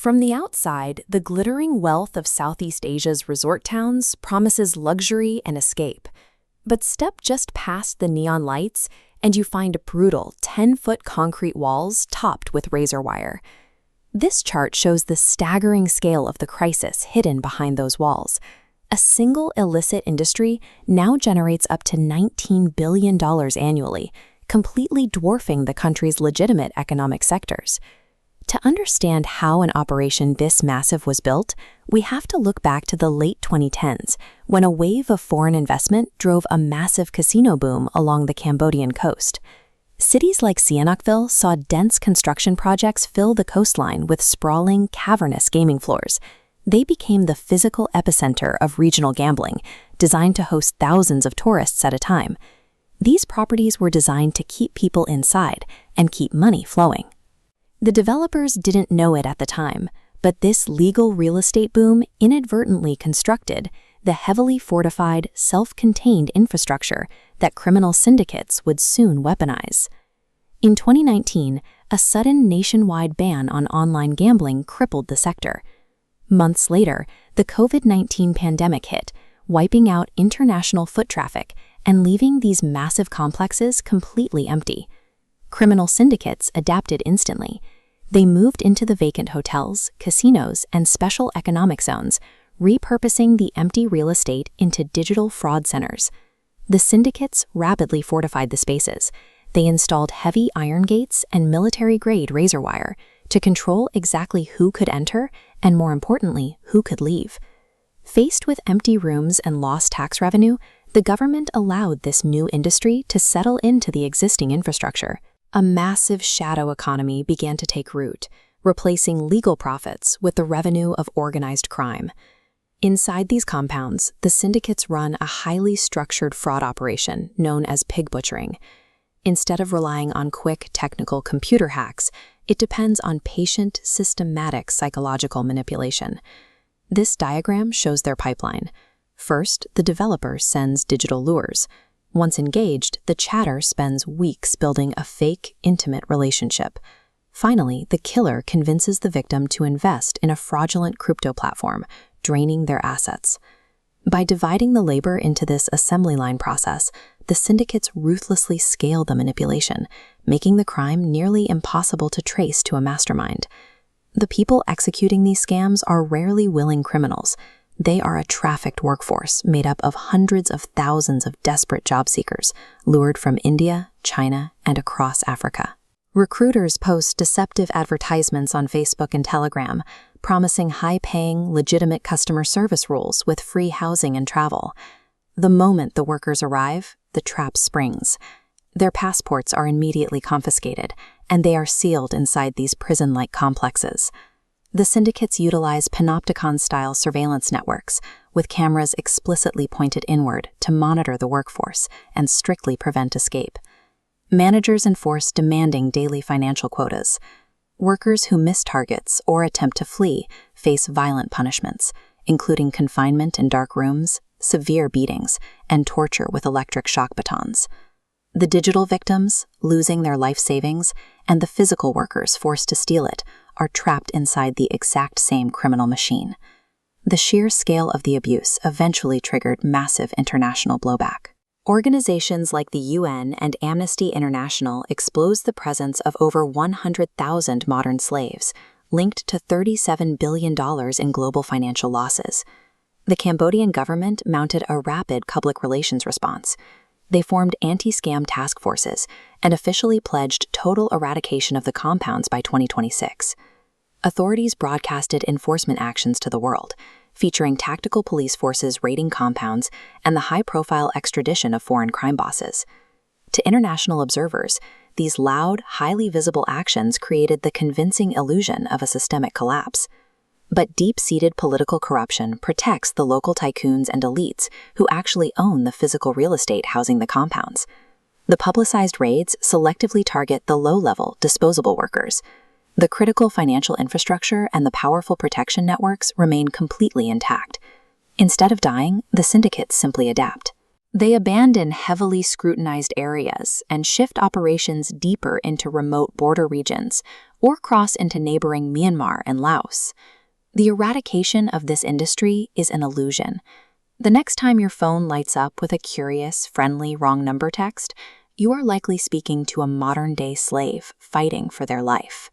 From the outside, the glittering wealth of Southeast Asia's resort towns promises luxury and escape. But step just past the neon lights, and you find brutal 10-foot concrete walls topped with razor wire. This chart shows the staggering scale of the crisis hidden behind those walls. A single illicit industry now generates up to $19 billion annually, completely dwarfing the country's legitimate economic sectors. To understand how an operation this massive was built, we have to look back to the late 2010s, when a wave of foreign investment drove a massive casino boom along the Cambodian coast. Cities like Sihanoukville saw dense construction projects fill the coastline with sprawling, cavernous gaming floors. They became the physical epicenter of regional gambling, designed to host thousands of tourists at a time. These properties were designed to keep people inside and keep money flowing. The developers didn't know it at the time, but this legal real estate boom inadvertently constructed the heavily fortified, self-contained infrastructure that criminal syndicates would soon weaponize. In 2019, a sudden nationwide ban on online gambling crippled the sector. Months later, the COVID-19 pandemic hit, wiping out international foot traffic and leaving these massive complexes completely empty. Criminal syndicates adapted instantly. They moved into the vacant hotels, casinos, and special economic zones, repurposing the empty real estate into digital fraud centers. The syndicates rapidly fortified the spaces. They installed heavy iron gates and military-grade razor wire to control exactly who could enter and, more importantly, who could leave. Faced with empty rooms and lost tax revenue, the government allowed this new industry to settle into the existing infrastructure. A massive shadow economy began to take root, replacing legal profits with the revenue of organized crime. Inside these compounds, the syndicates run a highly structured fraud operation known as pig butchering. Instead of relying on quick technical computer hacks, it depends on patient, systematic psychological manipulation. This diagram shows their pipeline. First, the developer sends digital lures. Once engaged, the chatter spends weeks building a fake, intimate relationship. Finally, the killer convinces the victim to invest in a fraudulent crypto platform, draining their assets. By dividing the labor into this assembly line process, the syndicates ruthlessly scale the manipulation, making the crime nearly impossible to trace to a mastermind. The people executing these scams are rarely willing criminals. They are a trafficked workforce made up of hundreds of thousands of desperate job seekers, lured from India, China, and across Africa. Recruiters post deceptive advertisements on Facebook and Telegram, promising high-paying, legitimate customer service roles with free housing and travel. The moment the workers arrive, the trap springs. Their passports are immediately confiscated, and they are sealed inside these prison-like complexes. The syndicates utilize panopticon-style surveillance networks, with cameras explicitly pointed inward to monitor the workforce and strictly prevent escape. Managers enforce demanding daily financial quotas. Workers who miss targets or attempt to flee face violent punishments, including confinement in dark rooms, severe beatings, and torture with electric shock batons. The digital victims, losing their life savings, and the physical workers forced to steal it are trapped inside the exact same criminal machine. The sheer scale of the abuse eventually triggered massive international blowback. Organizations like the UN and Amnesty International expose the presence of over 100,000 modern slaves, linked to $37 billion in global financial losses. The Cambodian government mounted a rapid public relations response. They formed anti-scam task forces and officially pledged total eradication of the compounds by 2026. Authorities broadcasted enforcement actions to the world, featuring tactical police forces raiding compounds and the high-profile extradition of foreign crime bosses. To international observers, these loud, highly visible actions created the convincing illusion of a systemic collapse. But deep-seated political corruption protects the local tycoons and elites who actually own the physical real estate housing the compounds. The publicized raids selectively target the low-level, disposable workers. The critical financial infrastructure and the powerful protection networks remain completely intact. Instead of dying, the syndicates simply adapt. They abandon heavily scrutinized areas and shift operations deeper into remote border regions, or cross into neighboring Myanmar and Laos. The eradication of this industry is an illusion. The next time your phone lights up with a curious, friendly, wrong number text, you are likely speaking to a modern-day slave fighting for their life.